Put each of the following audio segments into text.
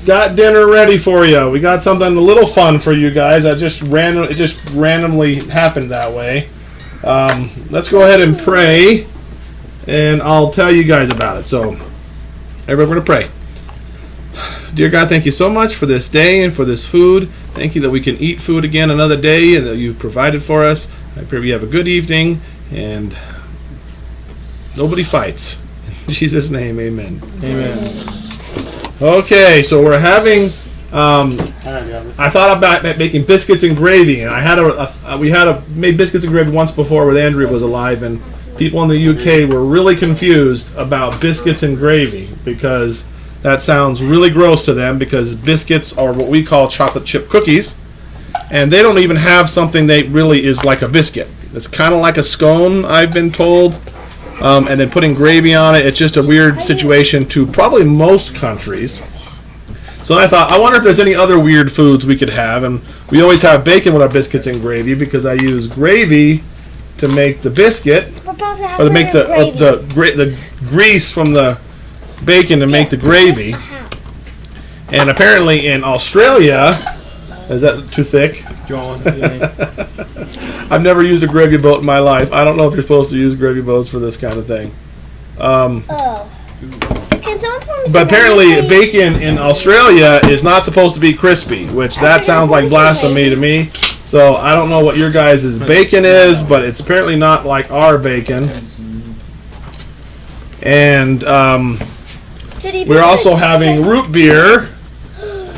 got dinner ready for you. We got something a little fun for you guys. It just randomly happened that way. Let's go ahead and pray, and I'll tell you guys about it. So, everybody, we're going to pray. Dear God, thank you so much for this day and for this food. Thank you that we can eat food again another day and that you provided for us. I pray we have a good evening and nobody fights. In Jesus' name, amen. Amen. Okay, so we're having. I thought about making biscuits and gravy, and we made biscuits and gravy once before when Andrea was alive, and people in the UK were really confused about biscuits and gravy because that sounds really gross to them, because biscuits are what we call chocolate chip cookies, and they don't even have something that really is like a biscuit. It's kind of like a scone, I've been told, and then putting gravy on it, it's just a weird situation to probably most countries. So I thought, I wonder if there's any other weird foods we could have, and we always have bacon with our biscuits and gravy because I use gravy to make the biscuit, or to make the grease from the bacon to make the gravy. And apparently in Australia, is that too thick? John, I've never used a gravy boat in my life. I don't know if you're supposed to use gravy boats for this kind of thing. But apparently bacon in Australia is not supposed to be crispy, which that sounds like blasphemy to me. So I don't know what your guys' bacon is, but it's apparently not like our bacon. And we're also having root beer.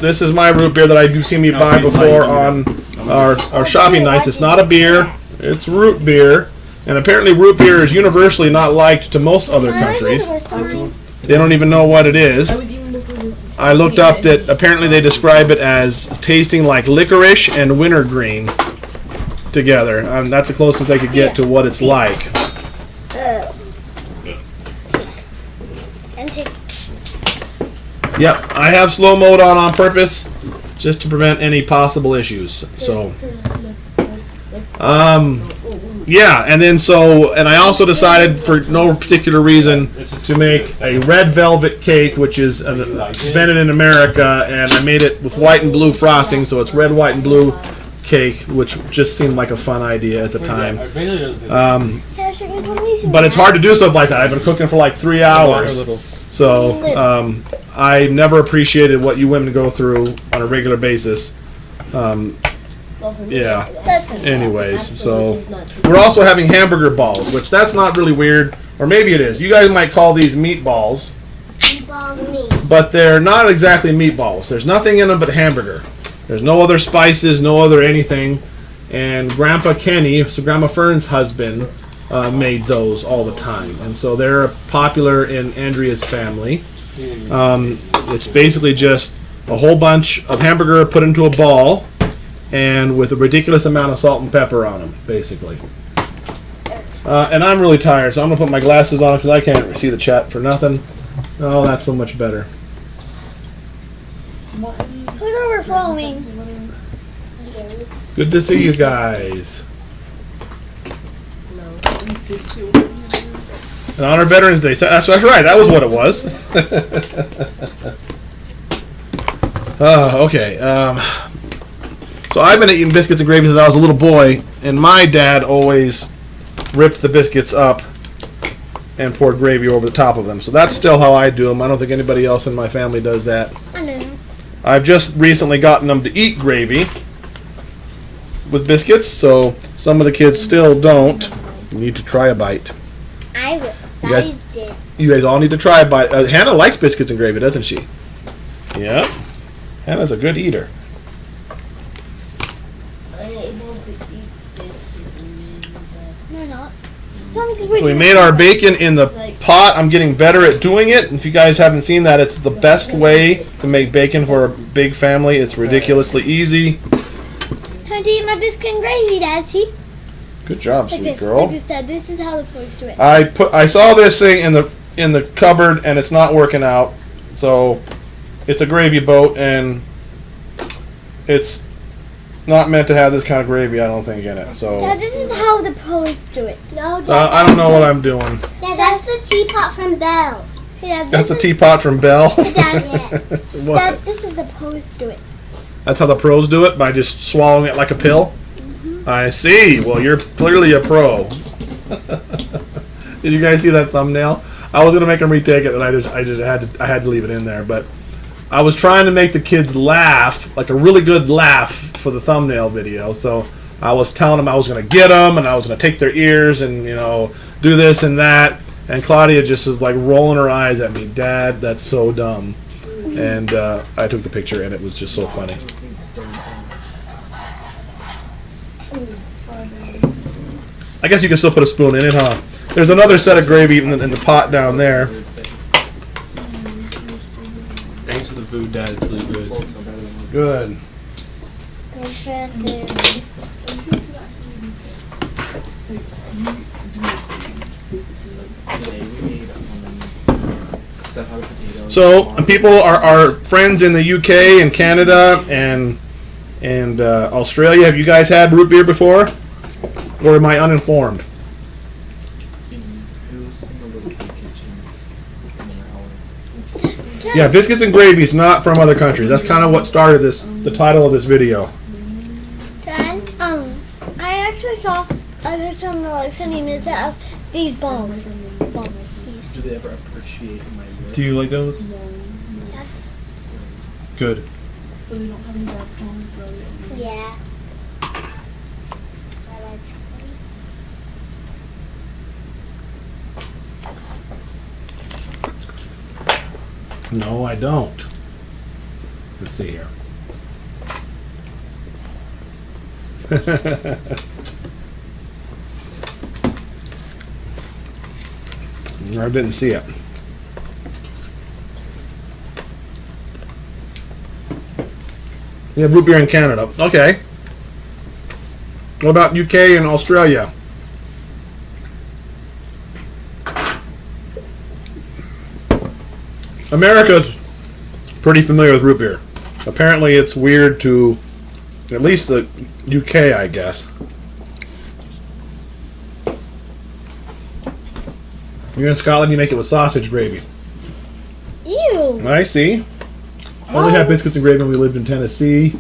This is my root beer that I do see me buy before on our shopping nights. It's not a beer, it's root beer. And apparently root beer is universally not liked to most other countries. They don't even know what it is. I looked up that apparently they describe it as tasting like licorice and wintergreen together. That's the closest they could get to what it's like. Yep, I have slow mode on purpose just to prevent any possible issues. So, yeah, and I also decided for no particular reason to make a red velvet cake, which is invented in America, and I made it with white and blue frosting, so it's red, white, and blue cake, which just seemed like a fun idea at the time. But it's hard to do stuff like that. I've been cooking for like 3 hours, so I never appreciated what you women go through on a regular basis. Yeah. Anyways, so we're also having hamburger balls, which that's not really weird, or maybe it is. You guys might call these meatballs, but they're not exactly meatballs. There's nothing in them but hamburger. There's no other spices, no other anything. And Grandpa Kenny, so Grandma Fern's husband, made those all the time, and so they're popular in Andrea's family. It's basically just a whole bunch of hamburger put into a ball, and with a ridiculous amount of salt and pepper on them, basically. And I'm really tired, so I'm going to put my glasses on because I can't see the chat for nothing. Oh, that's so much better. Who's overflowing? Good to see you guys. And on our Veterans Day. So that's right, that was what it was. Okay. So I've been eating biscuits and gravy since I was a little boy, and my dad always ripped the biscuits up and poured gravy over the top of them. So that's still how I do them. I don't think anybody else in my family does that. I've just recently gotten them to eat gravy with biscuits, so some of the kids still don't. You need to try a bite. I will. You guys all need to try a bite. Hannah likes biscuits and gravy, doesn't she? Yeah. Hannah's a good eater. So we made our bacon in the pot. I'm getting better at doing it. If you guys haven't seen that, it's the best way to make bacon for a big family. It's ridiculously easy. Time to eat my biscuit and gravy, Daddy. Good job, sweet girl. Like I said, this is how the boys do it. I saw this thing in the cupboard, and it's not working out. So it's a gravy boat, and it's not meant to have this kind of gravy, I don't think, in it. So Dad, this is how the pros do it. No, Dad, I don't know what I'm doing. Dad, that's the teapot from Belle. Hey, Dad, That's the this is- teapot from Bell. Dad, yeah. What? Dad, this is supposed to do it. That's how the pros do it, by just swallowing it like a pill? I see. Well, you're clearly a pro. Did you guys see that thumbnail? I was gonna make them retake it, and I just had to leave it in there. But I was trying to make the kids laugh, like a really good laugh, for the thumbnail video. So I was telling them I was gonna get them, and I was gonna take their ears, and do this and that. And Claudia just was like rolling her eyes at me. Dad, that's so dumb. And I took the picture, and it was just so funny. I guess you can still put a spoon in it, huh? There's another set of gravy in the pot down there. Thanks for the food, Dad. It's really good. Good. So, and people are friends in the UK and Canada and Australia. Have you guys had root beer before? Or am I uninformed? Yeah, biscuits and gravy is not from other countries. That's kind of what started the title of this video. Dad, I actually saw a picture on the Sunday Minute of these balls. These. Do they ever appreciate my work? Do you like those? Yes. Good. So they don't have any dark tones, right? Yeah. No, I don't. Let's see here. I didn't see it. You have root beer in Canada. Okay. What about UK and Australia? America's pretty familiar with root beer. Apparently it's weird to at least the UK, I guess. You're in Scotland, you make it with sausage gravy. Ew. I see. Only have biscuits and gravy when we lived in Tennessee.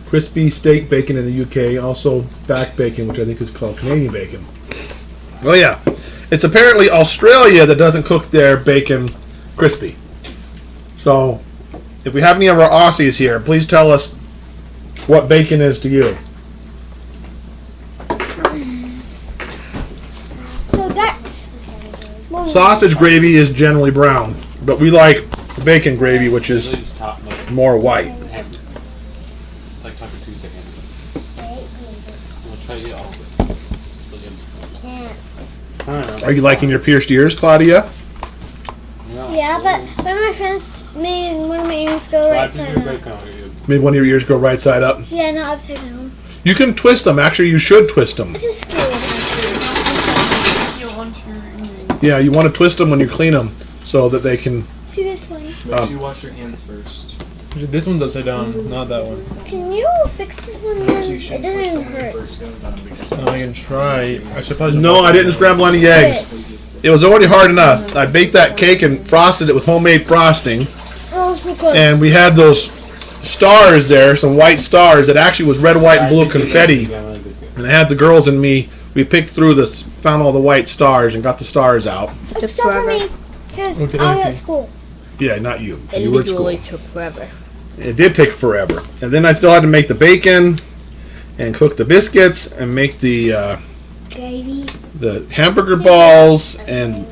Crispy steak bacon in the UK. Also back bacon, which I think is called Canadian bacon. Oh yeah. It's apparently Australia that doesn't cook their bacon crispy. So, if we have any of our Aussies here, please tell us what bacon is to you. So that's Sausage gravy is generally brown, but we like bacon gravy, which is Usually it's top like more white. ham. It's like Taco Tuesday ham. We'll try to get all of it. I don't know. Are you liking your pierced ears, Claudia? yeah, but one of my friends made one of my ears go right side up. Made one of your ears go right side up. Yeah, not upside down. You can twist them. Actually, you should twist them. I'm just scared. You'll want your Yeah, you want to twist them when you clean them so that they can. See this one? Make sure you wash your hands first. This one's upside down, not that one. Can you fix this one? Then? So you It should doesn't twist even them when you hurt. first get them done because I can try. I should probably. No, I didn't scramble any eggs. It was already hard enough. I baked that cake and frosted it with homemade frosting, Oh, so good. and we had those stars there, some white stars that actually was red, white, and blue confetti. And I had the girls and me. We picked through this, found all the white stars, and got the stars out. It's still for me, because Okay, I was let me at see. school. Yeah, not you. It You were at school. literally took forever. It did take forever. And then I still had to make the bacon and cook the biscuits and make the Gravy. hamburger balls and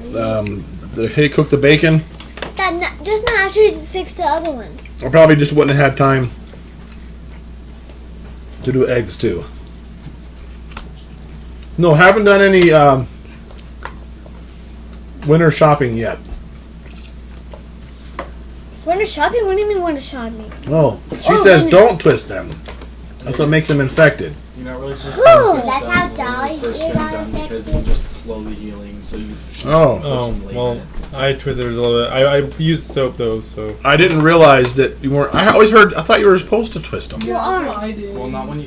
cook the bacon. Just not actually fix the other one. I probably just wouldn't have had time to do eggs too. No, haven't done any winter shopping yet. Winter shopping? What do you mean winter shopping? Oh, she Oh, says winter- don't twist them. That's what makes them infected. you're not really supposed Oh, to twist that's them how when Dolly you first did get them on done because infected. it just slowly healing, so you should Oh, personally well, get- I twisted hers a little bit. I used soap though, so. I didn't realize that you weren't. I always heard. I thought you were supposed to twist them. Yeah, that's what I did. Well, not when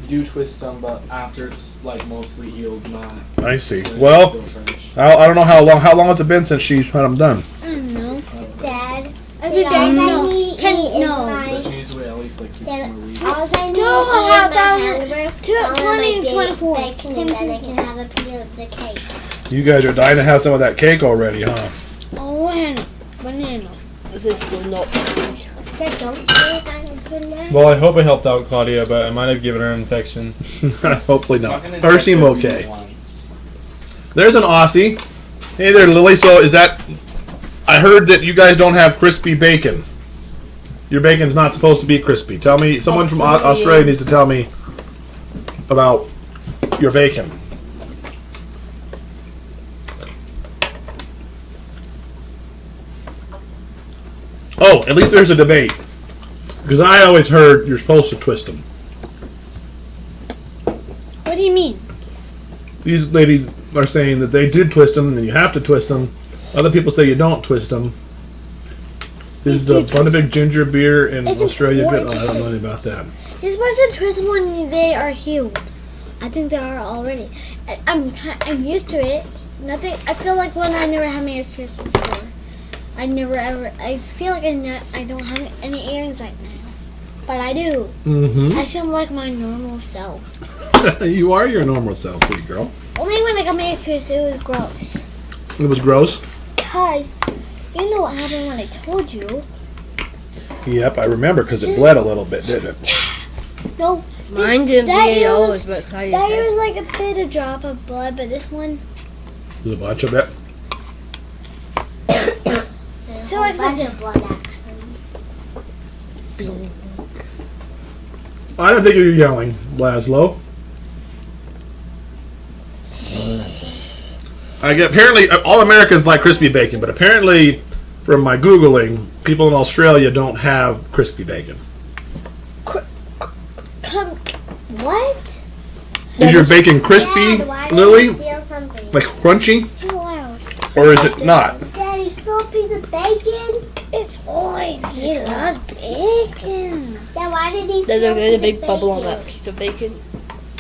do twist them, but after it's like mostly healed, not. I see. when it's Well, still fresh. I don't know how long. How long has it been since she's had them done? I don't know. Dad. Dad, No. But she needs to wait at least like 6 Dad, more weeks. all I need No, is how my that- hamburger, 20 and 24. bacon, and then I can have a piece of the cake. You guys are dying to have some of that cake already, huh? Oh, banana. This is still not. Dad, don't put it on banana. Well, I hope I helped out Claudia, but I might have given her an infection. Hopefully It's not. gonna Her seem infect okay. everyone once. There's an Aussie. Hey there, Lily. So is that? I heard that you guys don't have crispy bacon. Your bacon's not supposed to be crispy. Tell me. Someone from Australia needs to tell me about your bacon. Oh, at least there's a debate. Because I always heard you're supposed to twist them. What do you mean? These ladies are saying that they did twist them, and you have to twist them. Other people say you don't twist them. Is the Big Ginger beer in It's Australia good? Oh, important I don't know to anything about that. You're supposed to twist them when they are healed. I think they are already. I'm used to it. Nothing. I feel like when I never had my ears before. I never ever. I feel like I don't have any earrings right now, but I do. Mm-hmm. I feel like my normal self. You are your normal self, sweet girl. Only when I got my ears pierced, it was gross. It was gross. Cause you know what happened when I told you. Yep, I remember because it bled a little bit, didn't it? No, Mine didn't that bleed at all, is- is what Claudia that said. was like a bit of drop of blood, but this one. There's a bunch of it. So like bunch this. of blood, actually. I don't think you're yelling, Laszlo. Apparently all Americans like crispy bacon, but apparently from my Googling, people in Australia don't have crispy bacon. What? Is your bacon crispy, Dad, why did Lily? you steal something? Like crunchy? You're loud. Or is it not? Daddy stole a piece of bacon? It's fine. He loves bacon. Dad, why did he steal There's a piece big of bubble on bacon? that piece of bacon.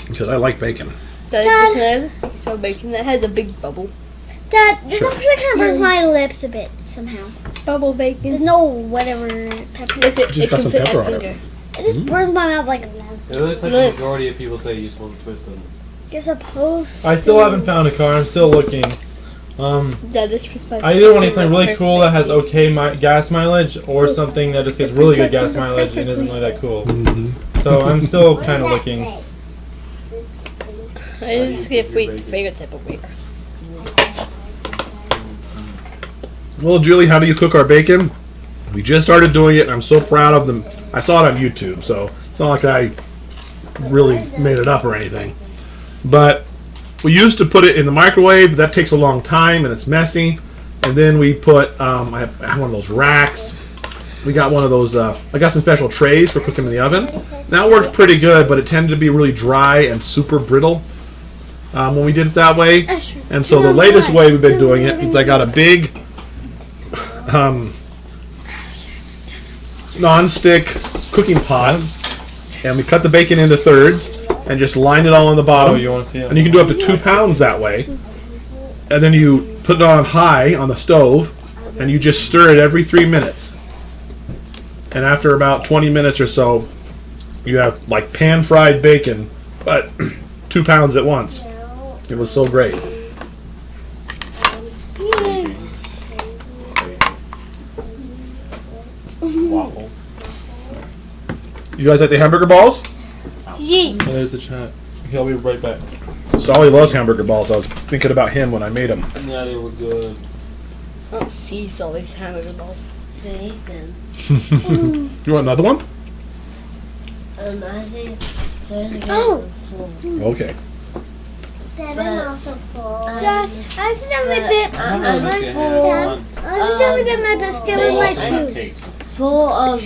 Because I like bacon. There's this piece of bacon that has a big bubble. Dad, this Sure. actually kind of burns my lips a bit somehow. Bubble There's bacon. no whatever pepper. Just got some pepper on it. It just burns my mouth like It looks like the Look. majority of people say you're supposed to twist them. you're supposed. I still haven't found a car. I'm still looking. Dad, this was my I either want to get something really cool that has okay gas mileage, or something that just gets really good gas mileage and isn't really that cool. Mm-hmm. So I'm still What kind of does looking. that say? I just get Your free bacon. favorite type of bacon. Well, Julie, how do you cook our bacon? We just started doing it, and I'm so proud of them. I saw it on YouTube, so it's not like I really made it up or anything. But we used to put it in the microwave, but that takes a long time, and it's messy. And then we put, I have one of those racks. We got one of those, I got some special trays for cooking in the oven. That worked pretty good, but it tended to be really dry and super brittle when we did it that way. And so the latest way we've been doing it is I got a big non-stick cooking pot, and we cut the bacon into thirds and just lined it all on the Oh, bottom. you want to see it? And you can do up to 2 pounds that way. And then you put it on high on the stove, and you just stir it every 3 minutes. And after about 20 minutes or so, you have like pan-fried bacon, but 2 pounds at once. It was so great. Waffle. You guys like the hamburger balls? Yeet. Oh, there's the chat. Okay, I'll be right back. Solly loves hamburger balls. I was thinking about him when I made them. Yeah, they were good. I don't see Sully's hamburger balls. You want another one? I think Oh. Okay. Dad, I'm also full. Dad, I accidentally bit I'm my gonna look at Dad, it. I accidentally bit my biscuit with my tooth. Cake. full of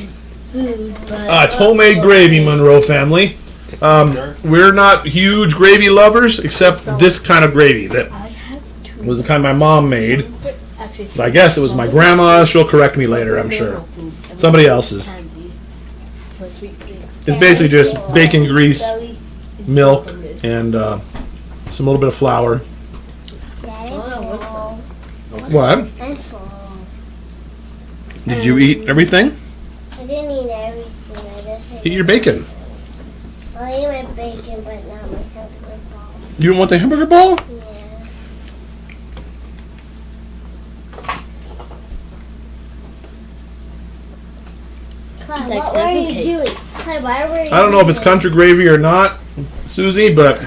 food, but It's homemade gravy, Monroe family. We're not huge gravy lovers, except this kind of gravy. That was the kind my mom made. Actually, But I guess it was my grandma. She'll correct me later, I'm sure. Somebody else's. It's basically just bacon grease, milk, and some little bit of flour. What? I'm full. Did you eat everything? I didn't eat everything. I just Eat your bacon. I ate my bacon, but not my hamburger ball. You don't want the hamburger ball? Yeah. Clyde, Like what were seven you cake. doing? Clyde, why were you I don't know if it's country gravy or not, Susie, but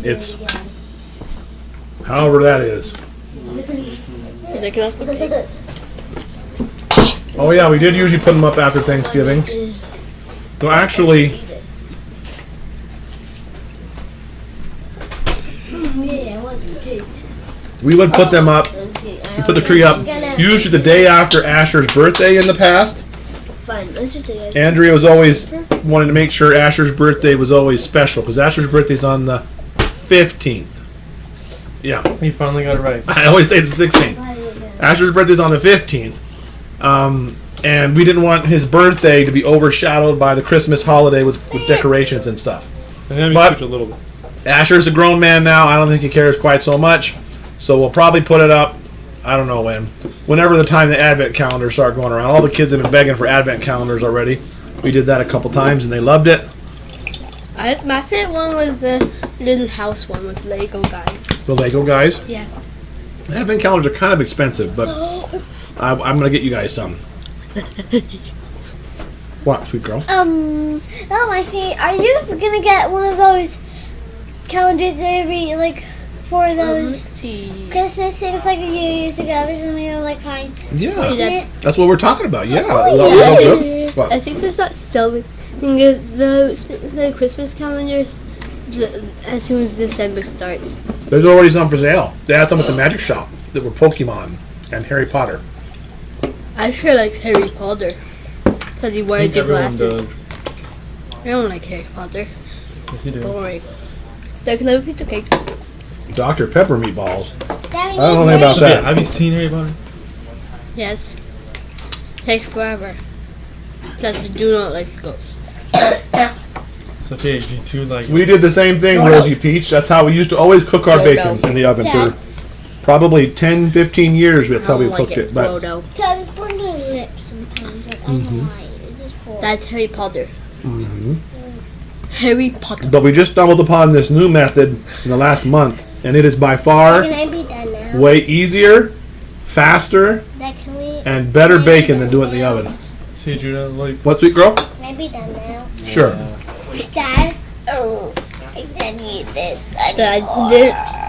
it's however that is. Is that glass of cake? Oh yeah, we did usually put them up after Thanksgiving. So actually, Yeah, I want some cake. we would put them up, we put the tree up usually the day after Asher's birthday in the past. Fine, let's just do it. Andrea was always wanting to make sure Asher's birthday was always special because Asher's birthday's on the 15th. Yeah, He finally got it right. I always say it's the 16th. Asher's birthday's on the 15th. And we didn't want his birthday to be overshadowed by the Christmas holiday with decorations and stuff. And then we But- switch a little bit. Asher's a grown man now. I don't think he cares quite so much. So we'll probably put it up, I don't know when. Whenever the time the advent calendars start going around. All the kids have been begging for advent calendars already. We did that a couple times and they loved it. My favorite one was the little house one with Lego guys. The Lego guys. Yeah. Advent calendars are kind of expensive, but I'm going to get you guys some. What, sweet girl? That reminds me, are you gonna get one of those calendars every, like, for those Let's see. Christmas things like you used to go and you were like, fine. Yeah, Is that- that's what we're talking about. Yeah. yeah. What? I think they start selling the Christmas calendars as soon as December starts. There's already some for sale. They had some at the Magic Shop that were Pokemon and Harry Potter. I sure like Harry Potter because he I wears think your everyone glasses. does. I don't like Harry Potter. Yes, you do. Boring. Like another piece of cake. Dr. Pepper meatballs. I I don't know anything about Sophia, that. have you seen Harry Potter? Yes. Takes forever. Plus, you do not like ghosts. Sophia, you do like. We did the same thing, Rosie Peach. That's how we used to always cook our bacon in the oven Dad. for probably 10, 15 years. That's I how we don't like cooked it. it. But Frodo. Tell this one to lips sometimes. Like, I don't know why. It's just for That's Harry Potter. Mhm. Harry Potter. But we just stumbled upon this new method in the last month, and it is by far Can I be done now? way easier, faster, Dad, can we? and better bacon than doing it in the oven. See, Judah, like. What, sweet girl? Can I be done now? Sure. Dad? Oh, I can't eat this. Dad,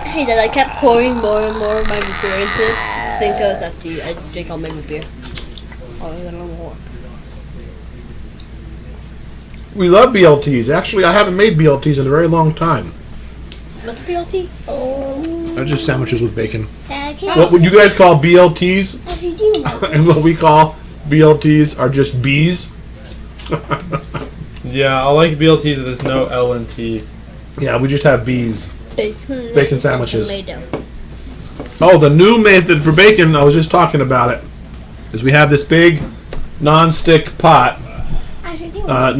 hey Dad, I kept pouring more and more of my beer into it. I think I was after you. I drink all my beer. Oh, I got a little more. We love BLTs. Actually, I haven't made BLTs in a very long time. What's BLT? They're just sandwiches with bacon. Dad, can What would you guys call BLTs? What you do? And what we call BLTs are just Bs. Yeah, I like BLTs if there's no L and T. Yeah, we just have Bs. Bacon sandwiches. Tomato. Oh, the new method for bacon, I was just talking about it, is we have this big non-stick pot. I should do I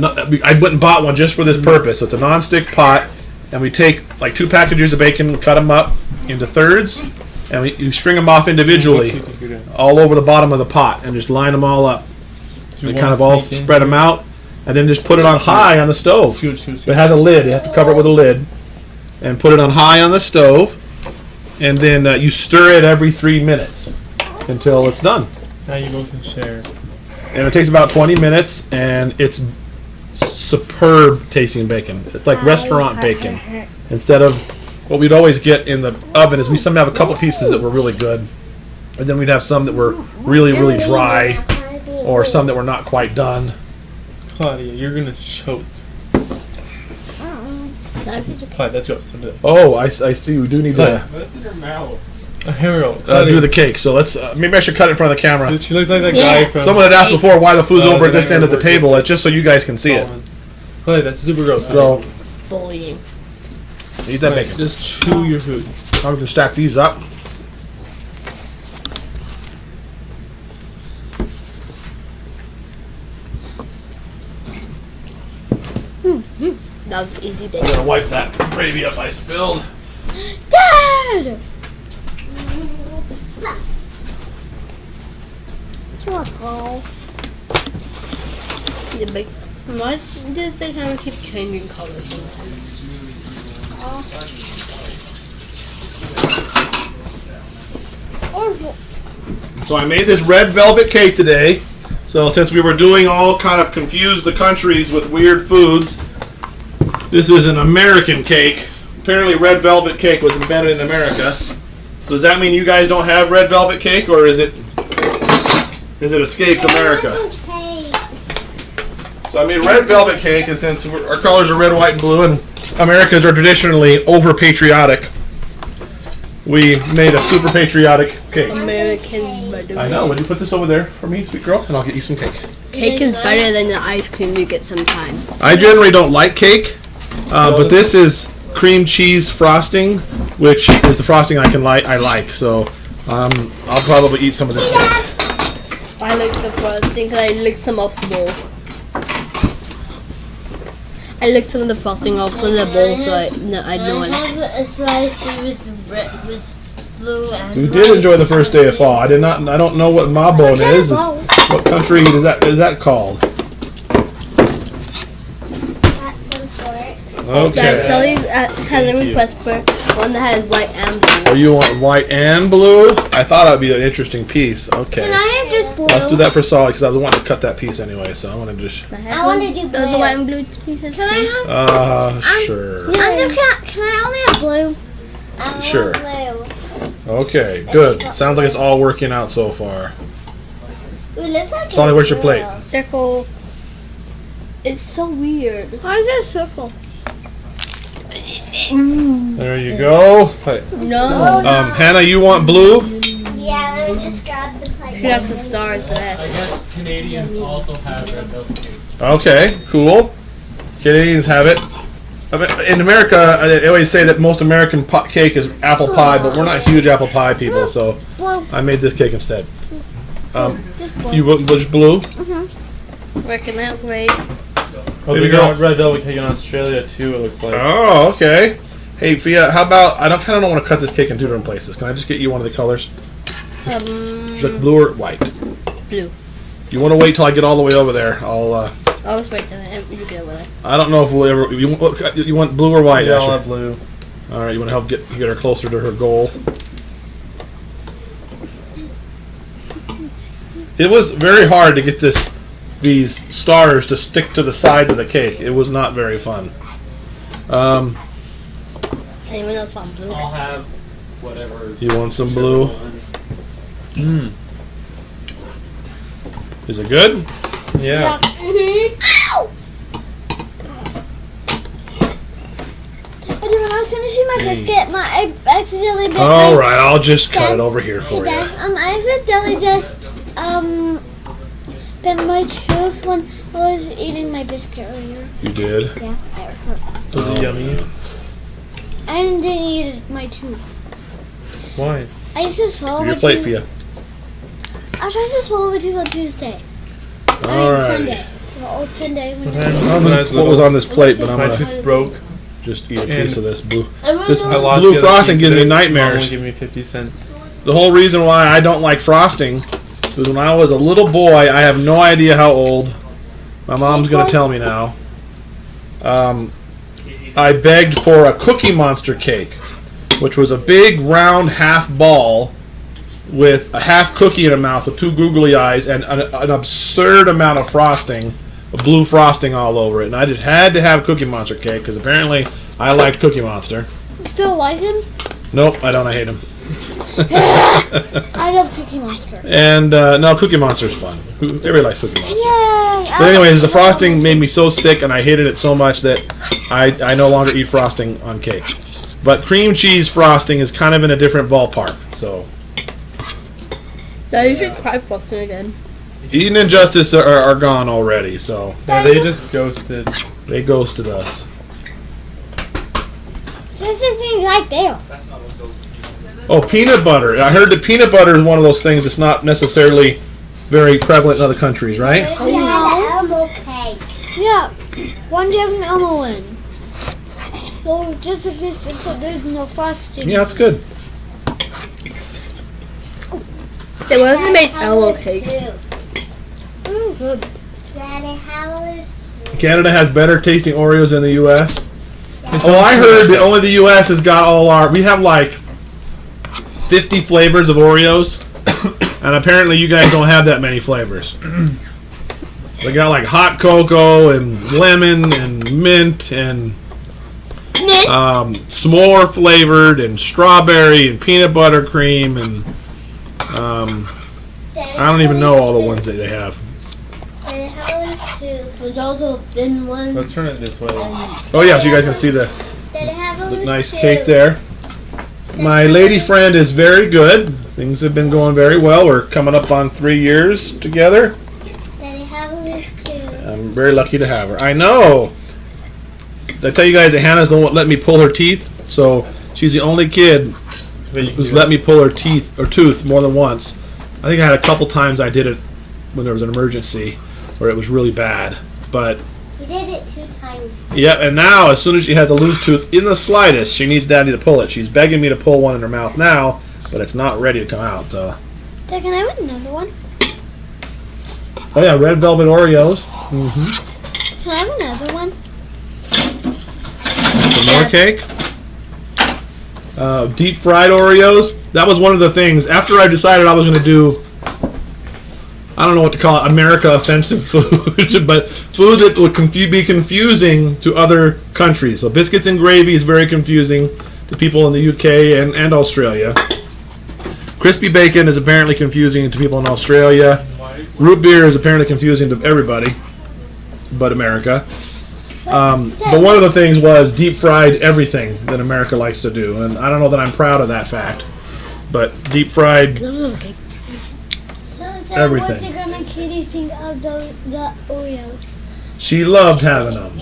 went and bought one just for this purpose. So it's a non-stick pot, and we take like 2 packages of bacon, cut them up into thirds, and you string them off individually all over the bottom of the pot, and just line them all up. You We wanna kind of all sneak in? spread them out, and then just put it on high on the stove. Scoot, scoot, It scoot. has a lid. You have to cover it with a lid, and put it on high on the stove, and then you stir it every 3 minutes until it's done. Now you both can share. And it takes about 20 minutes, and it's superb tasting bacon. It's like restaurant bacon. Instead of what we'd always get in the oven is we sometimes have a couple pieces that were really good, and then we'd have some that were really, really dry, or some that were not quite done. Claudia, you're gonna choke. Claudia, that's yours. Don't do that. Oh, I see. We do need to What's in her mouth? A hero. do the cake. So let's maybe I should cut it in front of the camera. She looks like that Yeah. guy from. Someone had asked before why the food's Oh, over at the this end of the guy who table. works It's just so you guys can see it. Solomon. Claudia, that's super gross. So Bullying. Eat that Right, bacon. just chew your food. I'm going to stack these up. That was easy I'm bacon. going to wipe that gravy up I spilled. Dad! The big. Why does they kind of keep changing colors sometimes? So I made this red velvet cake today. So since we were doing all kind of confuse the countries with weird foods, this is an American cake. Apparently red velvet cake was invented in America. So does that mean you guys don't have red velvet cake, or is it escaped America? So I made red velvet cake, and since our colors are red, white, and blue, and Americans are traditionally over patriotic, we made a super patriotic cake. American. I know. Would you put this over there for me, sweet girl? And I'll get you some cake. Cake is better than the ice cream you get sometimes. I generally don't like cake, but this is cream cheese frosting, which is the frosting I like. So I'll probably eat some of this cake. I like the frosting because I licked some off the bowl. I licked some of the frosting off of the bowl, so I know it. have a slice with blue and We did enjoy the first day of fall. I don't know what mabon is. What country is that called? That Okay. Sally has a request for one that has white and blue. Oh, you want white and blue? I thought that would be an interesting piece. Okay. Can I have just blue? Let's do that for Solly because I was wanting to cut that piece anyway. So I want to just. I want to do blue. Those the white and blue pieces. Can I have? Sure. Can I only have blue? I want Sure. Blue. Okay, good. Sounds like it's all working out so far. Ooh, looks like Solly, where's your plate? Circle. It's so weird. Why is it a circle? There you go. No. Hannah, you want blue? Yeah, let me just grab the plate. She likes the stars I best. guess Canadians also have red velvet cake. Okay, cool. Canadians have it. In America, I always say that most American cake is apple pie, but we're not huge apple pie people, so Blue. I made this cake instead. Just blue. You want just blue? Working out great. Oh, Baby they girl. got red velvet cake in Australia too. It looks like. Oh, okay. Hey, Fia, how about I kind of don't want to cut this cake in two different places. Can I just get you one of the colors? Is it blue or white? Blue. You want to wait till I get all the way over there? I'll just wait till you get over there. I don't know if we'll ever. You want blue or white? Yeah, I'll Asher? have blue. All right, you want to help get her closer to her goal. It was very hard to get these stars to stick to the sides of the cake. It was not very fun. Anyone else want blue? I'll have whatever. You want some blue? Mmm. Is it good? Yeah. Ow! When I was finishing my biscuit, I accidentally bit All my... right, I'll just cut it over here for you. I accidentally just bit my tooth when I was eating my biscuit earlier. You did? Yeah, it hurt. Was it yummy? I didn't eat my tooth. Why? I used to swallow Your my plate, tooth. Fia. I was trying to swallow my tooth on Tuesday. All right. Sunday. Well, old Sunday. I don't know what was on this plate, but I'm My gonna tooth broke. just eat a piece of this blue. This I lost blue the other frosting piece gives me today. Mom nightmares. only gave me 50 cents. The whole reason why I don't like frosting is when I was a little boy. I have no idea how old. My mom's gonna tell me now. I begged for a Cookie Monster cake, which was a big round half ball with a half cookie in a mouth with two googly eyes and an absurd amount of frosting, blue frosting all over it. And I just had to have Cookie Monster cake because apparently I liked Cookie Monster. Still like him? Nope, I don't. I hate him. I love Cookie Monster. And no, Cookie Monster's fun. Everybody likes Cookie Monster. Yay! But anyways, the frosting made me so sick and I hated it so much that I no longer eat frosting on cakes. But cream cheese frosting is kind of in a different ballpark. So You should try frosting again. Eden and Justus are gone already. So Yeah, they just ghosted. they ghosted us. Just This is right there. That's not what those. Oh, peanut butter. I heard that peanut butter is one of those things that's not necessarily very prevalent in other countries, right? Elmo cake. Yeah. One day have an Elmo one. So just if this, so there's no frosting. Yeah, it's good. They wasn't made Elmo cakes. Good. Daddy, how is Canada has better tasting Oreos than the U.S. Oh, I heard that only the U.S. has got all our. We have like 50 flavors of Oreos, and apparently you guys don't have that many flavors. They got like hot cocoa and lemon and mint and s'more flavored and strawberry and peanut butter cream and I don't even know all the ones that they have. Daddy, how is There's also thin ones. Let's turn it this way. Oh yeah, so you guys can see the Daddy, how is nice cake there. My lady friend is very good. Things have been going very well. We're coming up on 3 years together. Daddy, how is I'm very lucky to have her. I know. Did I tell you guys that Hannah's don't let me pull her teeth? So she's the only kid who's let me pull her teeth or tooth more than once. I think I had a couple times I did it when there was an emergency where it was really bad. But You did it 2 times. yeah, and now as soon as she has a loose tooth in the slightest, she needs Daddy to pull it. She's begging me to pull one in her mouth now, but it's not ready to come out. So. Dad, can I have another one? Oh yeah, red velvet Oreos. Can I have another one? Some more cake. Deep fried Oreos. That was one of the things. After I decided I was going to do, I don't know what to call it, America offensive food, but food that would be confusing to other countries. So biscuits and gravy is very confusing to people in the UK and Australia. Crispy bacon is apparently confusing to people in Australia. Root beer is apparently confusing to everybody but America. But one of the things was deep fried everything that America likes to do. And I don't know that I'm proud of that fact. But deep fried So everything. What did Grandma Katie think of the Oreos? She loved having them.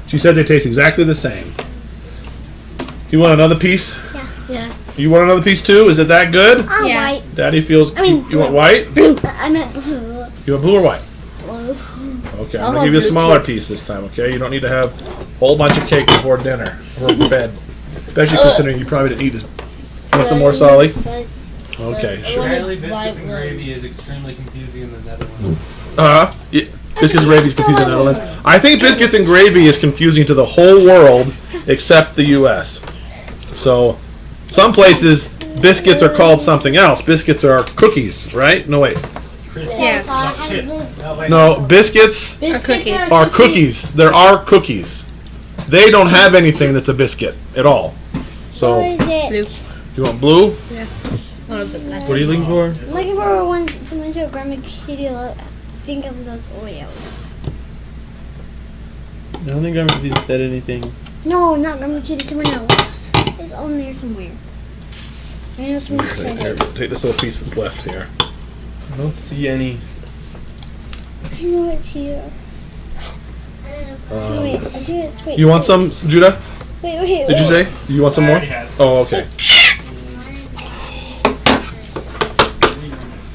She said they taste exactly the same. You want another piece? Yeah. You want another piece too? Is it that good? Yeah. White. Daddy feels. mean, you want white? I meant blue. You want blue or white? Blue. Okay, I'm I'll gonna have give you a blue, smaller piece this time. Okay, you don't need to have a whole bunch of cake before dinner or bed. Especially considering you probably didn't eat as. Want some more, Solly? Okay, sure. Apparently, biscuits and gravy is extremely confusing in the Netherlands. Yeah, biscuits and gravy is confusing in the Netherlands. I think biscuits and gravy is confusing to the whole world except the U.S. So, some places biscuits are called something else. Biscuits are cookies, right? No, wait. Yeah. No, biscuits Cookies. are cookies. There are cookies. They don't have anything that's a biscuit at all. What So, is it? Blue. you want blue? One of the last What are you looking for? I'm looking for one. Someone to Grandma Katie think of those Oreos. I don't think I've said anything. No, not Grandma Katie. Someone else. It's on there somewhere. I know someone said Here, it. take this little piece that's left here. I don't see any. I know it's here. Wait, I think it's wait. You want some, Judah? Wait. Did you say? You want some more? Oh, okay.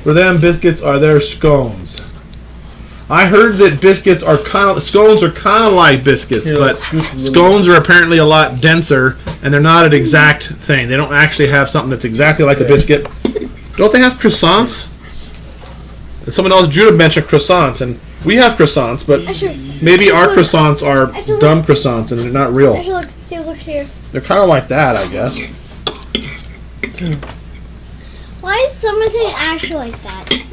For them, biscuits are their scones. I heard that biscuits are scones are kind of like biscuits, Here, but let's scoop a little scones are apparently a lot denser, and they're not an exact thing. They don't actually have something that's exactly like a biscuit. Don't they have croissants? And someone else, Judah, mentioned croissants, and we have croissants, but maybe our croissants are dumb croissants, and they're not real. Actually, look here. They're kind of like that, I guess. Why is someone saying actually like that?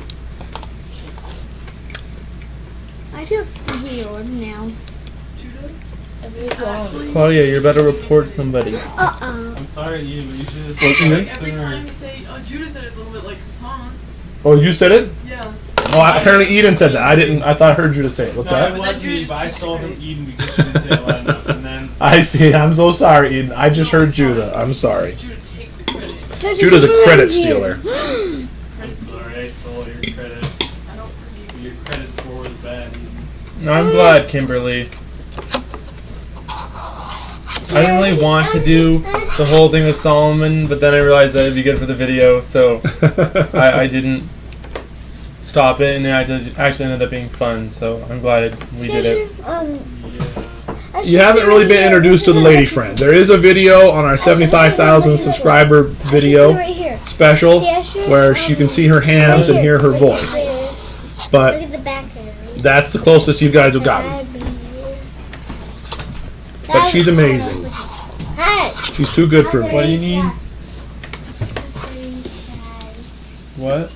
I feel weird now. Claudia, you're about to report somebody. I'm sorry, you should have What, said you that Every time sooner. you say, Judith said it's a little bit like croissants. Oh, you said it? Yeah. Oh, apparently Eden said that. I didn't. I thought I heard Judah say it. What's No, that? it was me, but I stole from Eden because she didn't say it loud enough. And then I see. I'm so sorry, Eden. I just heard Judah. I'm sorry. Judith takes the credit. Judah's a credit stealer. I'm sorry, I stole your credit. I don't forgive you. Your credit score was bad, Eden. I'm glad, Kimberly. I didn't really want to do the whole thing with Solomon, but then I realized that it'd be good for the video, so I didn't stop it, and it actually ended up being fun. So I'm glad we did it. You haven't really been introduced to the lady friend. There is a video on our 75,000 subscriber video special where you can see her hands and hear her voice. But Look at the back there. that's the closest you guys have gotten. But she's amazing. Hey. She's too good for What do me. you need? What?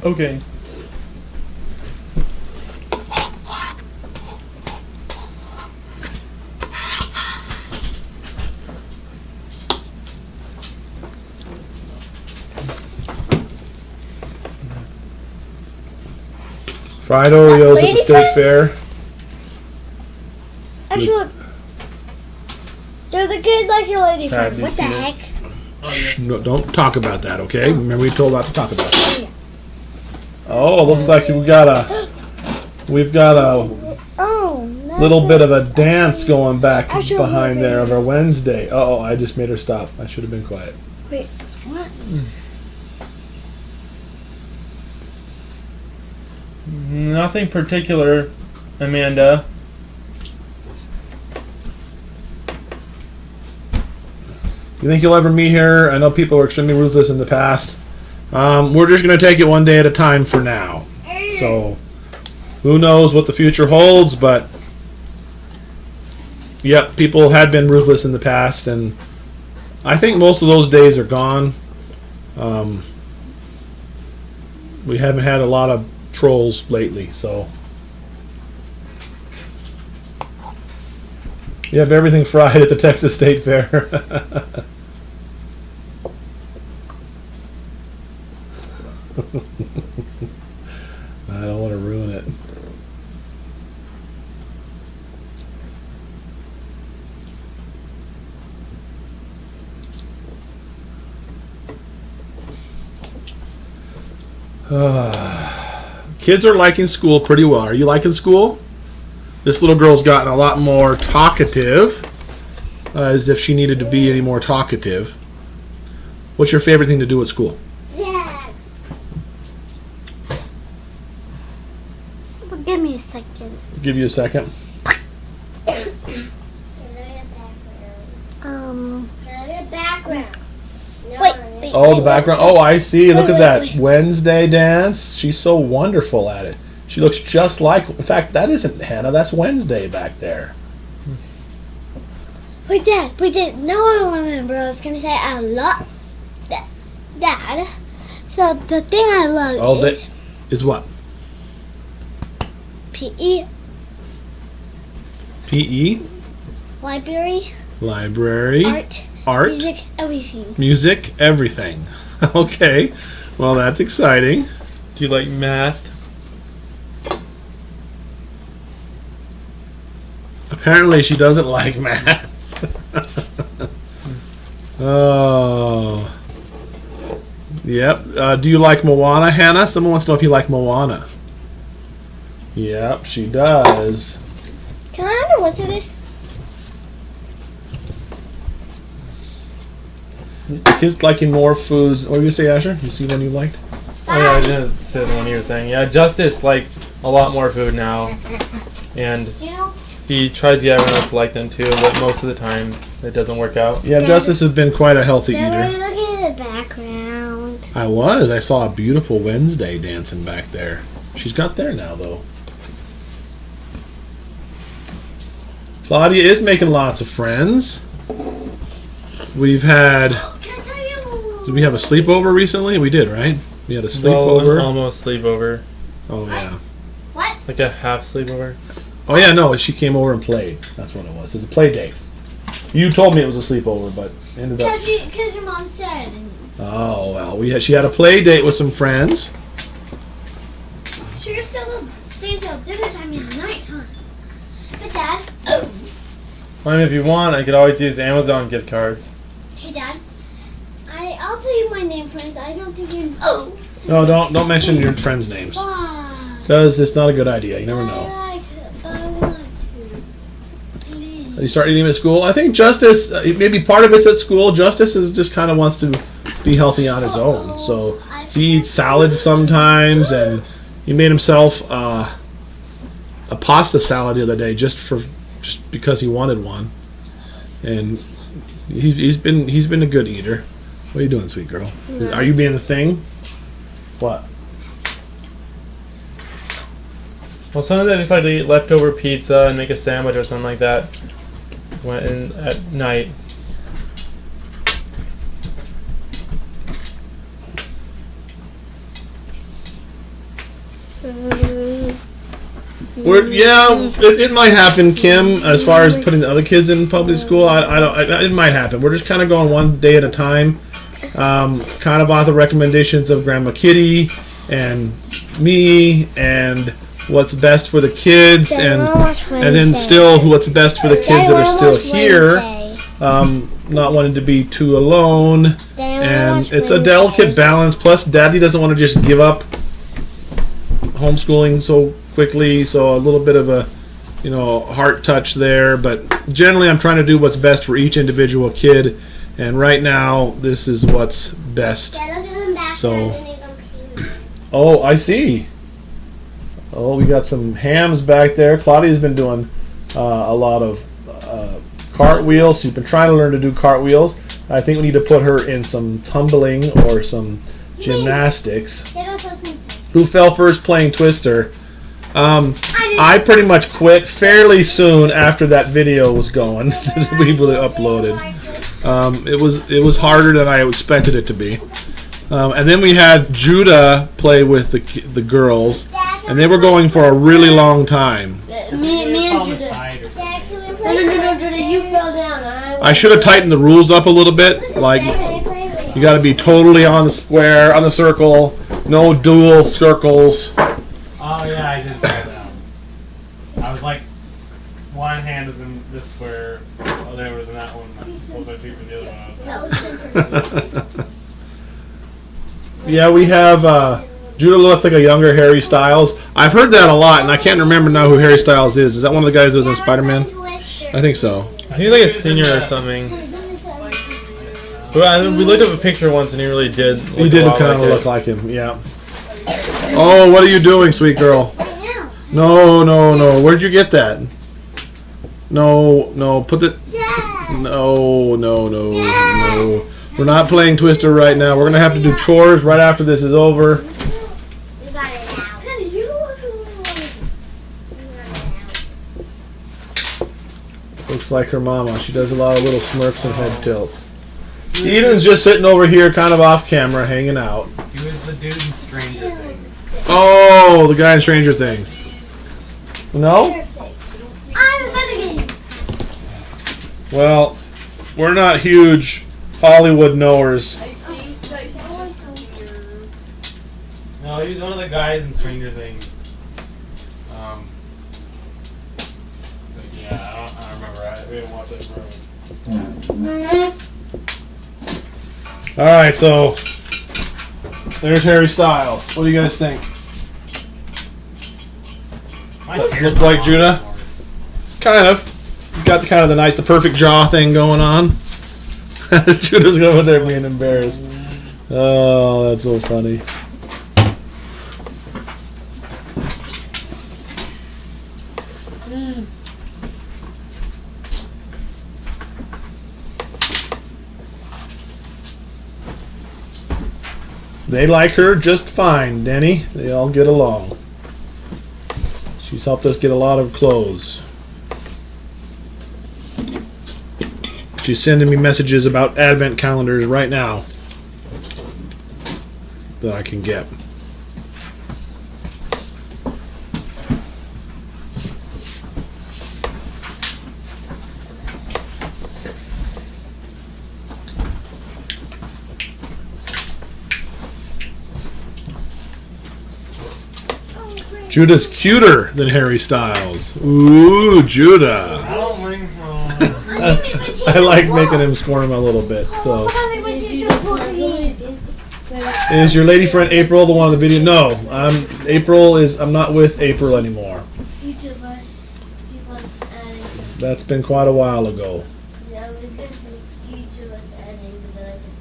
Okay. Fried Oreos at the state fair. Actually, look. Do the kids like your lady Alright, friend? do you What the see heck? this? No, don't talk about that, okay? Remember we told not to talk about it. Oh, looks like we've got a Oh, no. little bit of a dance going back Actually, behind look, there of our Wednesday. Oh, I just made her stop. I should have been quiet. Wait, what? Nothing particular, Amanda. You think you'll ever meet her? I know people were extremely ruthless in the past. We're just going to take it one day at a time for now. So, who knows what the future holds, but yep, people had been ruthless in the past, and I think most of those days are gone. We haven't had a lot of trolls lately, so you have everything fried at the Texas State Fair. I don't want to ruin it. Kids are liking school pretty well. Are you liking school? This little girl's gotten a lot more talkative, as if she needed to be any more talkative. What's your favorite thing to do at school? Yeah. Well, give me a second. Give you a second. Background. Wait. Oh, the background. Oh, I see. Look at that wait. Wednesday dance. She's so wonderful at it. She looks just like. In fact, that isn't Hannah. That's Wednesday back there. Wait, Dad. No, I remember. I was gonna say I love Dad. So the thing I love Oh, is is what? PE, PE, library, library, art, music, everything. everything. Okay. Well, that's exciting. Do you like math? Apparently, she doesn't like math. Oh. Yep. Do you like Moana, Hannah? Someone wants to know if you like Moana. Yep, she does. Can I have the rest of this? Kids liking more foods. What were you gonna say, Asher? You see one you liked? Oh yeah, I didn't say the one you were saying. Yeah, Justus likes a lot more food now, and You know. he tries to get everyone else to like them too, but most of the time it doesn't work out. Yeah, Justice has been quite a healthy Dad, eater. look at the background. I saw a beautiful Wednesday dancing back there. She's got there now, though. Claudia is making lots of friends. We've had. Can I tell you? Did we have a sleepover recently? We did, right? We had a Well, sleepover. almost sleepover, Oh yeah. like a half sleepover. Oh yeah. No, she came over and played. That's what it was. It's a play date. You told me it was a sleepover, but ended up. Because your mom said. Oh well, she had a play date with some friends. Sure, you're still stay till dinner time and nighttime. But Dad. I mean, if you want, I could always use Amazon gift cards. Hey Dad. I'll tell you my name, friends. I don't think you. Oh. No, don't mention your friends' names, Why? because it's not a good idea. You never know. I like to. You start eating at school. I think Justus, maybe part of it's at school. Justus is just kind of wants to be healthy on his own. So he eats salads sometimes, and he made himself a pasta salad the other day just because he wanted one. And he's been a good eater. What are you doing, sweet girl? Are you being the thing? What? Well, sometimes I just like to eat leftover pizza and make a sandwich or something like that at night. It might happen, Kim. As far as putting the other kids in public school, it might happen. We're just kind of going one day at a time. Kind of off the recommendations of Grandma Kitty and me, and what's best for the kids, and then still what's best for the kids that are still here. Not wanting to be too alone, and it's a delicate balance. Plus, Daddy doesn't want to just give up homeschooling so quickly, so a little bit of a heart touch there. But generally, I'm trying to do what's best for each individual kid, and right now, this is what's best. So, oh, I see. Oh, we got some hams back there. Claudia's been doing a lot of cartwheels. She's been trying to learn to do cartwheels. I think we need to put her in some tumbling or some gymnastics. Who fell first playing Twister? I pretty much quit fairly soon after that video was going. We really uploaded. It was harder than I expected it to be. And then we had Judah play with the girls, and they were going for a really long time. Me and Judah. No, Judah, you fell down. I should have tightened the rules up a little bit. Like, you got to be totally on the square, on the circle, no dual circles. Oh yeah, I did fall down. I was like, one hand was in this square, other was in that one. I was supposed to keep the other one. Yeah, we have Judah looks like a younger Harry Styles. I've heard that a lot, and I can't remember now who Harry Styles is. Is that one of the guys who was in Spider-Man? I think so. He's like a senior or something. We looked up a picture once, and he really did. He did kind of look like him, yeah. Oh, what are you doing, sweet girl? No. Where'd you get that? No. Put the... No. We're not playing Twister right now. We're going to have to do chores right after this is over. Looks like her mama. She does a lot of little smirks and head tilts. Eden's just sitting over here kind of off camera hanging out. He was the dude in Stranger Things. Oh, the guy in Stranger Things. No? Well, we're not huge Hollywood knowers. No, he was one of the guys in Stranger Things. But yeah, I don't remember. We haven't watched it forever. Alright, so there's Harry Styles. What do you guys think? Look like Judah? Kind of. You got the perfect jaw thing going on. Judah's over there being embarrassed. Oh, that's so funny. They like her just fine, Denny. They all get along. She's helped us get a lot of clothes. She's sending me messages about advent calendars right now that I can get. Judah's cuter than Harry Styles. Ooh, Judah. I don't think so. I like making him squirm a little bit. So, is your lady friend April the one in the video? No, I'm not with April anymore. That's been quite a while ago. Yeah, I was going to say each of us adding, but then I said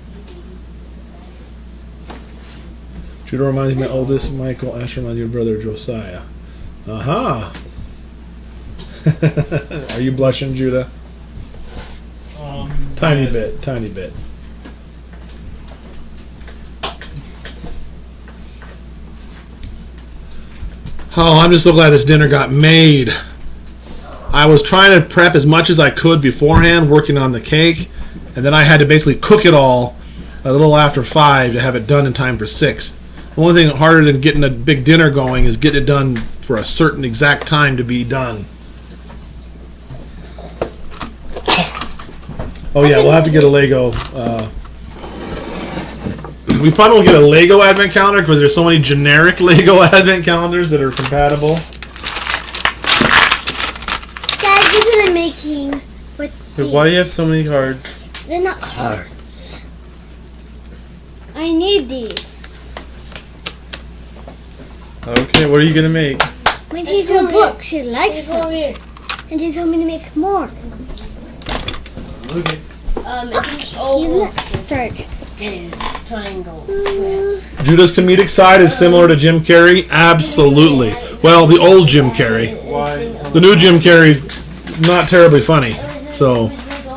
Judah reminds me of my oldest, Michael. Asher reminds me of your brother, Josiah. Aha! Are you blushing, Judah? Tiny yes. bit, tiny bit. Oh, I'm just so glad this dinner got made. I was trying to prep as much as I could beforehand, working on the cake, and then I had to basically cook it all a little after 5 to have it done in time for 6. The only thing harder than getting a big dinner going is getting it done for a certain exact time to be done. Oh yeah, we'll have to get a Lego. We probably won't get a Lego advent calendar because there's so many generic Lego advent calendars that are compatible. Dad, guess what I'm making with Wait, why do you have so many cards? They're not cards. I need these. Okay, what are you gonna make? My teacher book. She likes them. And she told me to make more. Okay. Okay, let's start. triangle. Judah's comedic side is similar to Jim Carrey. Absolutely. Well, the old Jim Carrey. Why? The new Jim Carrey, not terribly funny. So,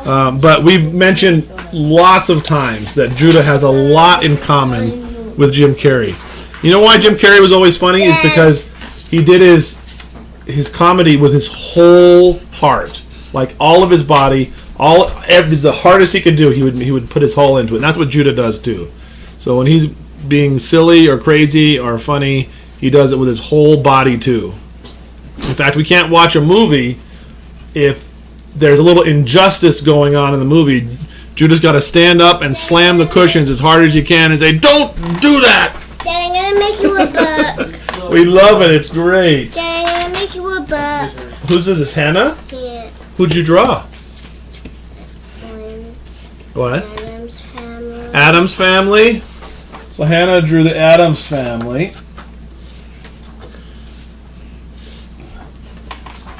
but we've mentioned lots of times that Judah has a lot in common with Jim Carrey. You know why Jim Carrey was always funny? Is because he did his comedy with his whole heart, like all of his body, the hardest he could do. He would put his whole into it. And that's what Judah does too. So when he's being silly or crazy or funny, he does it with his whole body too. In fact, we can't watch a movie if there's a little injustice going on in the movie. Judah's got to stand up and slam the cushions as hard as you can and say, "Don't do that!" Dad, I'm gonna make you a book. We love it. It's great. Dad, I'm gonna make you a book. Who's this? Hannah? Yeah. Who'd you draw? What? Adam's family. Adam's family. So Hannah drew the Adams family.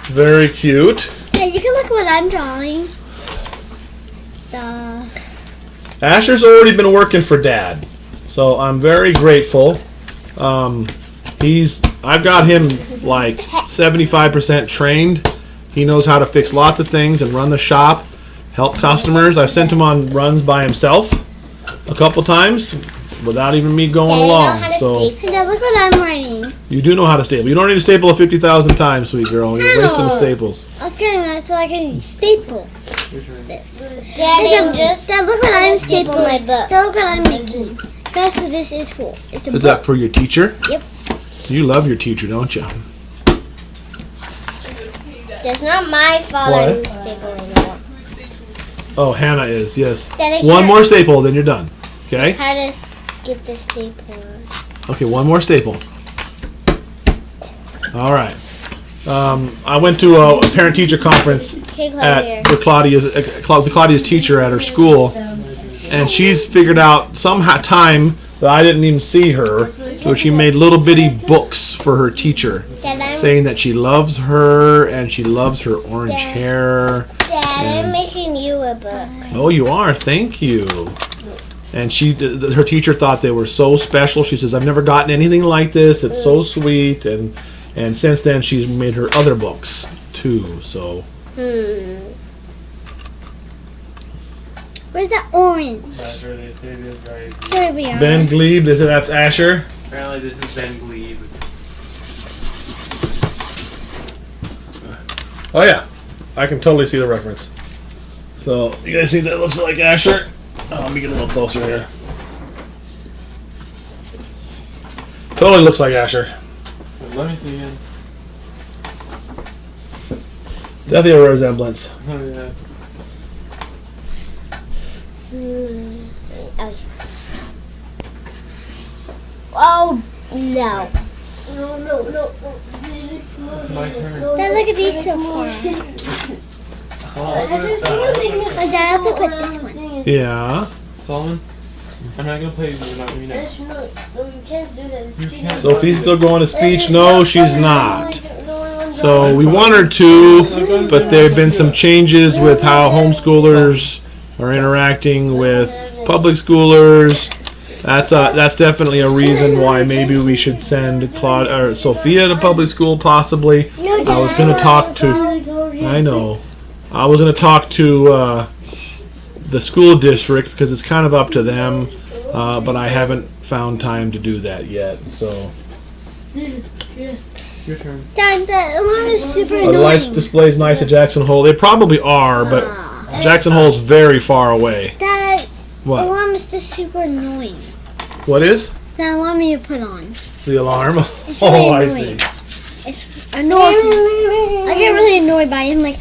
Very cute. Yeah, you can look at what I'm drawing. Asher's already been working for Dad, so I'm very grateful. I've got him like 75% trained. He knows how to fix lots of things and run the shop, help customers. I've sent him on runs by himself a couple times without even me going along. So Dad, look what I'm writing. you do know how to staple. You don't need to staple it 50,000 times, sweet girl. You're wasting the staples. I was getting that so I can staple this. Dad, Look what I'm staple stapling. my book. Dad, look what I'm making. That's what this is for. It's a Is book. that for your teacher? Yep. You love your teacher, don't you? It's not my fault What? I'm stapling the book. Oh, Hannah is, yes. Dad, One more staple, then you're done. Okay? How to get the stapler. Okay, one more staple. All right. I went to a parent-teacher conference Okay, at Claudia's teacher at her school, and she's figured out time that I didn't even see her, so she made little bitty books for her teacher, saying that she loves her and she loves her orange hair. Dad, I'm making you a book. Oh, you are. Thank you. And her teacher thought they were so special. She says, "I've never gotten anything like this. It's so sweet." And since then, she's made her other books too. So. Where's that orange? That's where they say this guy is. Here we are. Ben Glebe, that's Asher. Apparently this is Ben Glebe. Oh yeah, I can totally see the reference. So you guys think that looks like Asher? Oh, let me get a little closer here. Totally looks like Asher. Let me see again. Definitely a resemblance. Oh yeah. Oh, no. It's my turn. Dad, look at these so far. Dad, I have to put this one. Yeah. Solomon, I'm not gonna play with you. Not gonna be next. No, you can't do that. You can't. Sophie's still going to speech. No, she's not. So we wanted to, but there have been some changes with how homeschoolers are interacting with public schoolers. That's definitely a reason why maybe we should send Claudia or Sophia to public school possibly. I was going to talk to. I know. I was going to talk to the school district because it's kind of up to them, but I haven't found time to do that yet. So. Your turn. Dad, that one is super Are the annoying. lights displays nice at Jackson Hole? They probably are, but Jackson Hole's very far away. That What? alarm is just super annoying. What is? That alarm you put on. The alarm? It's really Oh, I annoying. see. It's annoying. I get really annoyed by it. I'm like,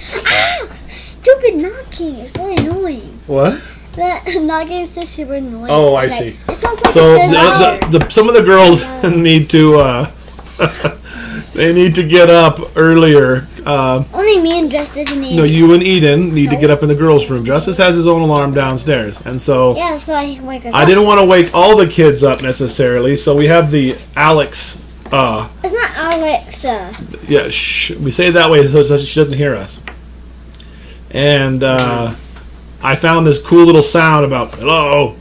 stupid knocking. It's really annoying. What? That knocking is just super annoying. Oh, I It's like, see. it sounds like So a prison. some of the girls need to they need to get up earlier. Only me and Justus and No, you and Eden need to get up in the girls' room. Justice has his own alarm downstairs, and so Yeah, so I wake us I up. didn't want to wake all the kids up necessarily. So we have the Alex. It's not Alexa. Yeah, shh. We say it that way so she doesn't hear us. And I found this cool little sound about hello,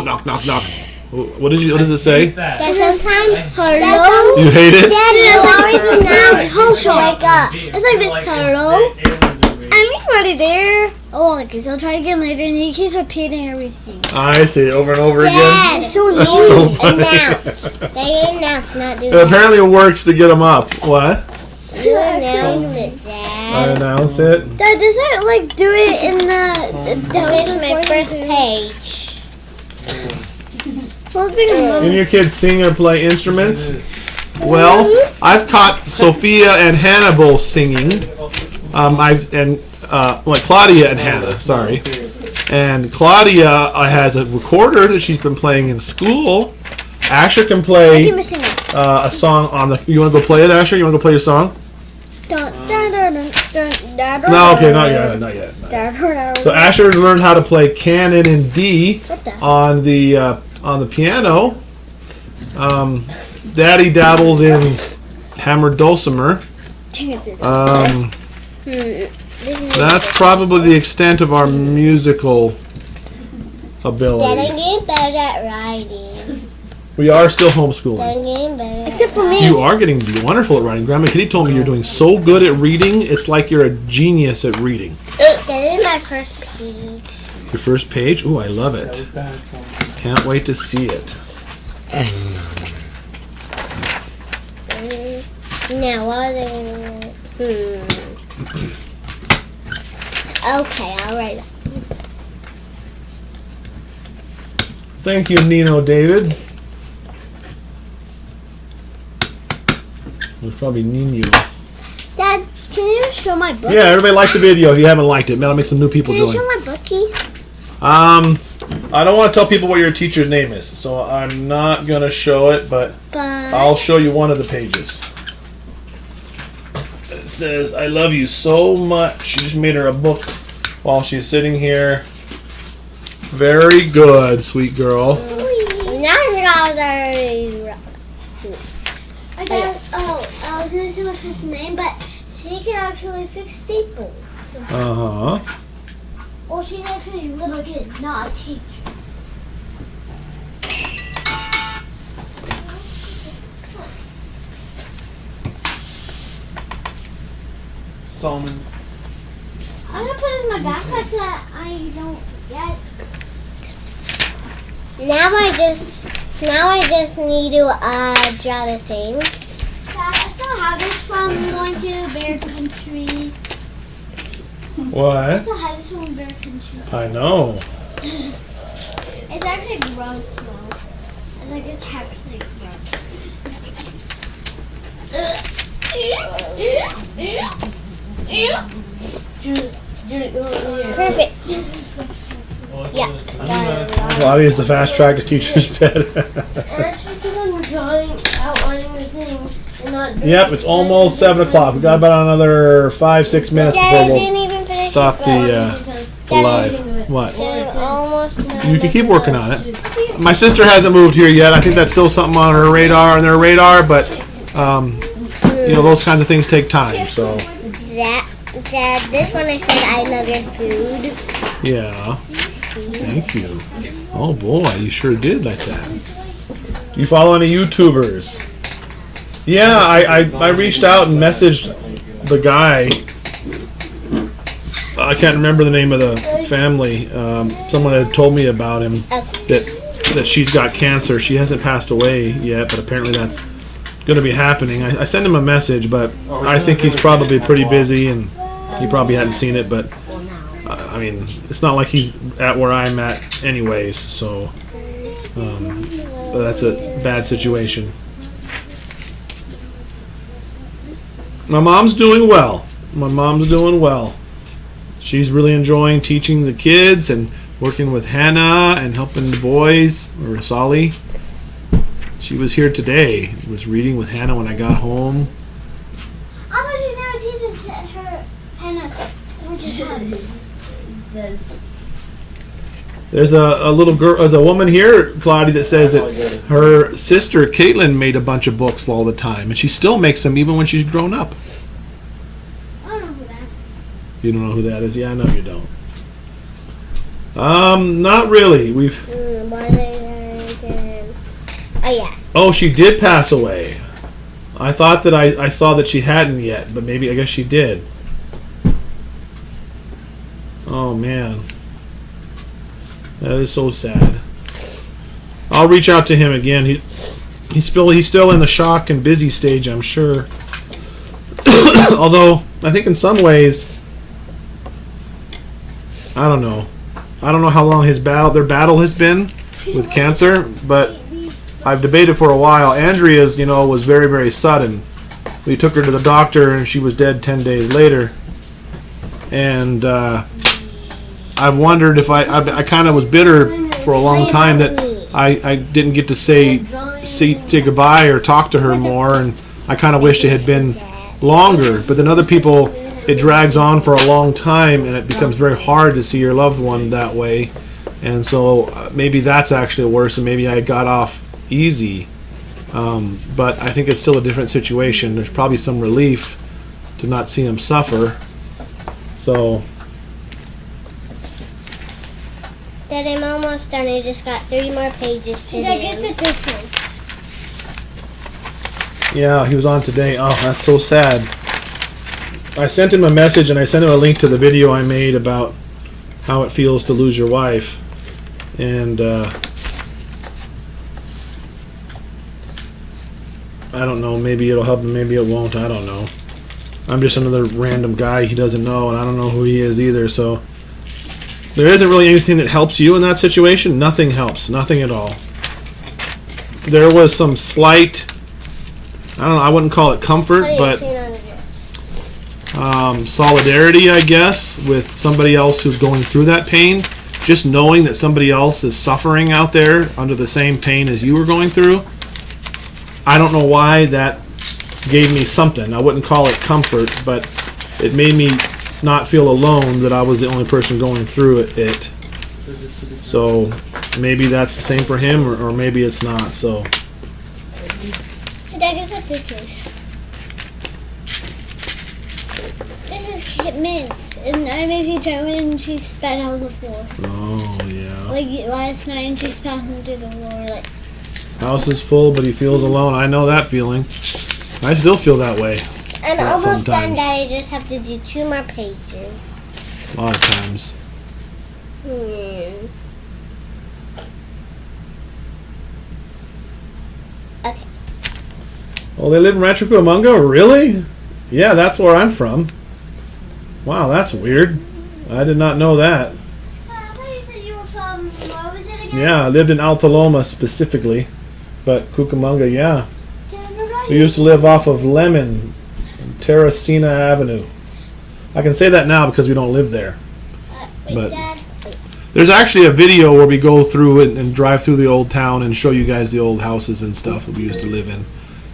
knock, knock, knock. What does it say? That sometimes hello. You hate it? Daddy, it's always announced hello. Wake up. It's like this hello. I'm already there. Oh, okay, so I'll try again later, and he keeps repeating everything. I see, over and over again. Dad, so That's so annoying. funny. They announce, not do And apparently it works to get them up. What? You announce it, Dad. I announce it. Dad, does that like do it in the my first page. So it's big And your kids sing or play instruments? Well, I've caught Sophia and Hannah both singing. Claudia and Hannah, sorry. And Claudia has a recorder that she's been playing in school. Asher can I play keep missing it. a song on the. You want to go play it, Asher? You want to go play your song? Dun, dun, dun, dun, dun, dun, No, okay, dun, not yet. dun, dun, dun. So Asher learned how to play canon in D What the? on the piano. Daddy dabbles in hammered dulcimer. That's probably the extent of our musical Then I'm abilities. getting better at writing. We are still homeschooling. Then I'm getting better. Except for me. You are getting wonderful at writing. Grandma Kitty told me you're doing so good at reading. It's like you're a genius at reading. That is my first page. Your first page? Ooh, I love it. Can't wait to see it. Now what Okay, I'll write that. Thank you, Nino David. It was probably Nino. Dad, can you show my book? Yeah, everybody liked the video. If you haven't liked it, man, I'll make some new people Can you join. show my bookie? I don't want to tell people what your teacher's name is, so I'm not going to show it, but I'll show you one of the pages. It says, I love you so much. She just made her a book while she's sitting here. Very good, sweet girl. I was gonna say what's his name, but she can actually fix staples. Uh-huh. Well, she's actually a little kid, not a teacher. Solomon. I'm gonna put it in my backpack so that I don't forget. Now I just need to draw the things. Dad, I still have this from going to bear country. I What? still have this from bear country. I know. It's actually gross though. It's like it's actually gross. Perfect. Yeah. Claudia's the fast track to teacher's pet. Yep, it's almost 7 o'clock. We got about another 5-6 minutes before Daddy we'll didn't even finish stop the live. What? Almost. You can keep working on it. My sister hasn't moved here yet. I think that's still something on her radar, but you know, those kinds of things take time. So Dad, this one I said I love your food. yeah, thank you. Oh boy, you sure did like that. You follow any YouTubers? Yeah, I reached out and messaged the guy. I can't remember the name of the family. Someone had told me about him, that she's got cancer. She hasn't passed away yet, but apparently that's going to be happening. I sent him a message, but I think he's probably pretty busy and he probably hadn't seen it. But I mean, it's not like he's at where I'm at anyways, so that's a bad situation. My mom's doing well. She's really enjoying teaching the kids and working with Hannah and helping the boys, or Sally. She was here today. Was reading with Hannah when I got home. I thought you never teach her Hannah, which is There's a little girl, there's a woman here, Claudia, that says that her sister Caitlin made a bunch of books all the time, and she still makes them even when she's grown up. I don't know who that is. You don't know who that is? Yeah, I know you don't. Not really. Oh yeah. Oh, she did pass away. I thought that I saw that she hadn't yet, but maybe I guess she did. Oh man, that is so sad. I'll reach out to him again. He's still in the shock and busy stage, I'm sure. Although I think in some ways, I don't know how long their battle has been with cancer, but I've debated for a while. Andrea's, was very, very sudden. We took her to the doctor and she was dead 10 days later. And I've wondered if I kind of was bitter for a long time that I didn't get to say goodbye or talk to her more, and I kind of wished it had been longer. But then other people, it drags on for a long time and it becomes very hard to see your loved one that way. And so maybe that's actually worse, and maybe I got off easy. But I think it's still a different situation. There's probably some relief to not see him suffer. So Dad, I'm almost done. I just got 3 more pages to do. I guess what this is. yeah, he was on today. Oh, that's so sad. I sent him a message and I sent him a link to the video I made about how it feels to lose your wife. And I don't know, maybe it'll help him, maybe it won't, I don't know. I'm just another random guy he doesn't know, and I don't know who he is either, so there isn't really anything that helps you in that situation. Nothing helps, nothing at all. There was some slight, I don't know, I wouldn't call it comfort, but solidarity, I guess, with somebody else who's going through that pain. Just knowing that somebody else is suffering out there under the same pain as you were going through. I don't know why that gave me something. I wouldn't call it comfort, but it made me not feel alone that I was the only person going through it. So maybe that's the same for him, or maybe it's not. So Dad, guess what this is? This is Kit Mint, and I made you try one and she spat out on the floor. oh yeah. Like last night, and she spat onto the floor. Like, House is full, but he feels alone. I know that feeling. I still feel that way. I'm Yeah, almost done, sometimes. Dad. I just have to do 2 more pages. A lot of times. Okay. Oh, they live in Rancho Cucamonga? Really? Yeah, that's where I'm from. Wow, that's weird. I did not know that. I thought you said you were from, where was it again? Yeah, I lived in Alta Loma specifically. But Cucamonga, yeah. We used to live off of Lemon, Terracina Avenue. I can say that now because we don't live there. Wait, But- Dad. There's actually a video where we go through it and drive through the old town and show you guys the old houses and stuff that we used to live in.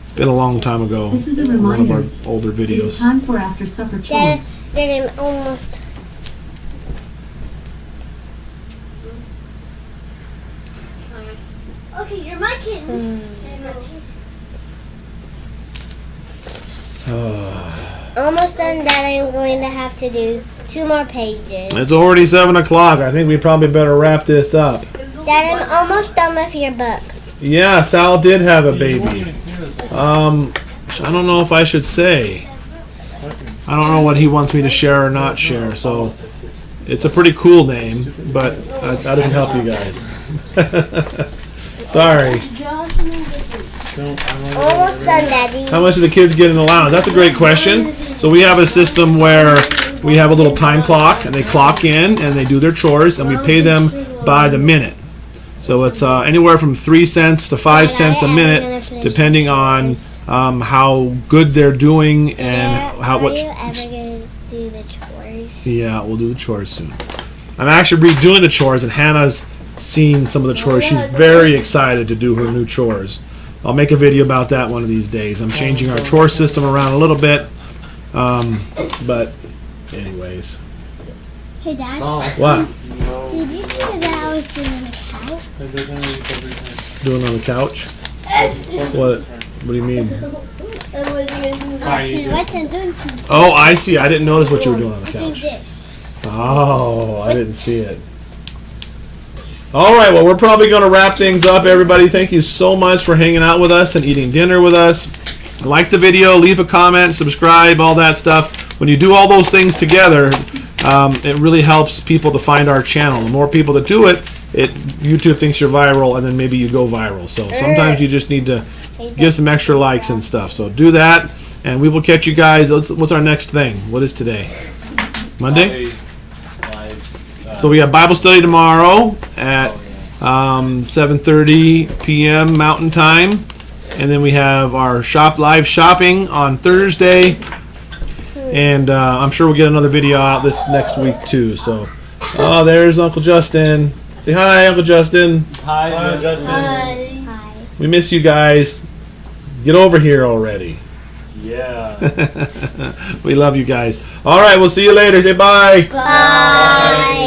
It's been a long time ago. This is a One of reminder. our older It is videos. time for after supper Dad, chores. Dad, I'm almost. Okay, you're my kitten. Almost done that. I'm going to have to do 2 more pages. It's already 7 o'clock. I think we probably better wrap this up. Dad, I'm almost done with your book. Yeah, Sal did have a baby. I don't know if I should say. I don't know what he wants me to share or not share. So it's a pretty cool name, but that doesn't help you guys. Sorry. Almost done, Daddy. How much do the kids get in allowance? That's a great question. So we have a system where we have a little time clock, and they clock in and they do their chores, and we pay them by the minute. So it's anywhere from 3 cents to 5 cents a minute, depending on how good they're doing and how Are much. you ever going to do the chores? Yeah, we'll do the chores soon. I'm actually redoing the chores, and Hannah's seen some of the chores. She's very excited to do her new chores. I'll make a video about that one of these days. I'm changing our chore system around a little bit, but anyways. Hey, Dad. What? Did you see that I was doing on the couch? Doing on the couch? What? What do you mean? I was right there doing something. Oh, I see. I didn't notice what you were doing on the Doing couch. this. Oh, I didn't see it. All right, well, we're probably going to wrap things up, everybody. Thank you so much for hanging out with us and eating dinner with us. Like the video, leave a comment, subscribe, all that stuff. When you do all those things together, it really helps people to find our channel. The more people that do it, YouTube thinks you're viral, and then maybe you go viral. So sometimes you just need to give some extra likes and stuff. So do that, and we will catch you guys. What's our next thing? What is today? Monday? So we have Bible study tomorrow at 7:30 p.m. Mountain Time, and then we have our live shopping on Thursday, and I'm sure we'll get another video out this next week too. So, oh, there's Uncle Justin. Say hi, Uncle Justin. Hi, Justin. Hi. We miss you guys. Get over here already. Yeah. We love you guys. All right, we'll see you later. Say bye. Bye.